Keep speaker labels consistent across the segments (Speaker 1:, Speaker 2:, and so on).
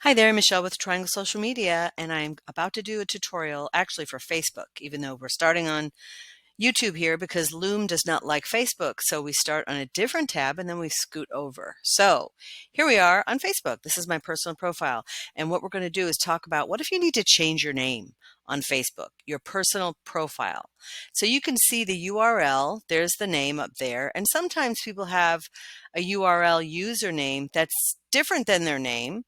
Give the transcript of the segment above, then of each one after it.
Speaker 1: Hi there, Michelle with Triangle Social Media, and I'm about to do a tutorial actually for Facebook, even though we're starting on YouTube here because Loom does not like Facebook. So we start on a different tab and then we scoot over. So here we are on Facebook. This is my personal profile. And what we're going to do is talk about what if you need to change your name on Facebook, your personal profile. So you can see the URL, there's the name up there. And sometimes people have a URL username that's different than their name.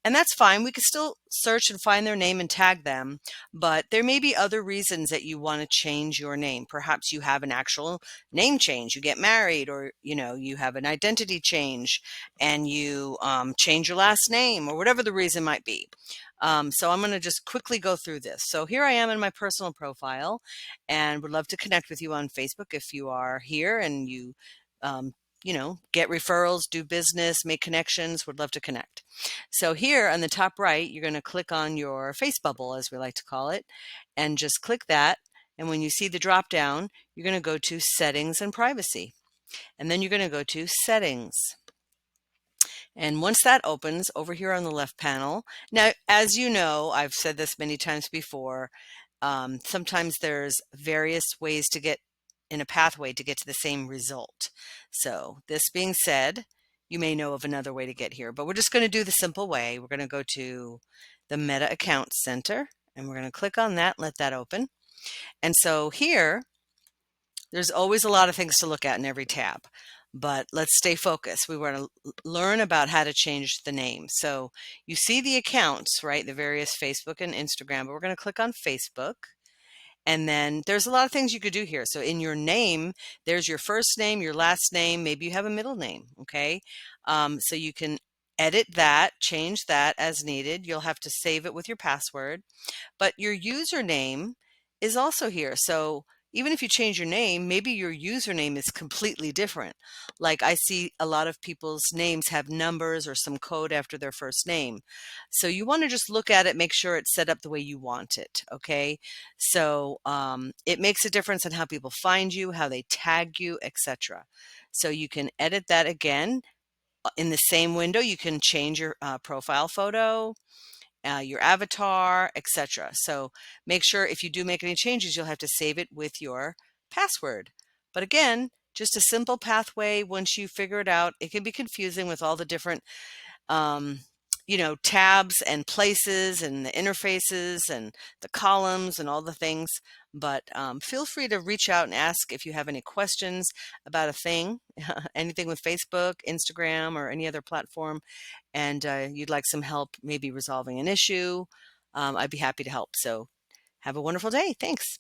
Speaker 1: And that's fine. We could still search and find their name and tag them, but there may be other reasons that you want to change your name. Perhaps you have an actual name change, you get married, or you have an identity change and you change your last name, or whatever the reason might be. So I'm going to just quickly go through this. So here I am in my personal profile and would love to connect with you on Facebook if you are here and um, get referrals, do business, make connections, would love to connect. So here on the top right, you're going to click on your face bubble, as we like to call it, and just click that. And when you see the drop down, you're going to go to Settings and Privacy. And then you're going to go to Settings. And once that opens over here on the left panel, now, as you know, I've said this many times before, sometimes there's various ways to get in a pathway to get to the same result. So this being said, you may know of another way to get here, but we're just going to do the simple way. We're going to go to the Meta Account Center and we're going to click on that, let that open. And so here, there's always a lot of things to look at in every tab, but let's stay focused. We want to learn about how to change the name. So you see the accounts, right? The various Facebook and Instagram, but we're going to click on Facebook. And then there's a lot of things you could do here. So in your name, there's your first name, your last name, maybe you have a middle name, okay? So you can edit that, change that as needed. You'll have to save it with your password. But your username is also here. So even if you change your name, maybe your username is completely different. Like I see a lot of people's names have numbers or some code after their first name. So you want to just look at it, make sure it's set up the way you want it. Okay. So it makes a difference in how people find you, how they tag you, etc. So you can edit that again. In the same window, you can change your profile photo, your avatar, etc. So make sure if you do make any changes, you'll have to save it with your password. But again, just a simple pathway. Once you figure it out, it can be confusing with all the different um, tabs and places and the interfaces and the columns and all the things. But feel free to reach out and ask if you have any questions about a thing, anything with Facebook, Instagram, or any other platform, and you'd like some help maybe resolving an issue. I'd be happy to help. So have a wonderful day. Thanks.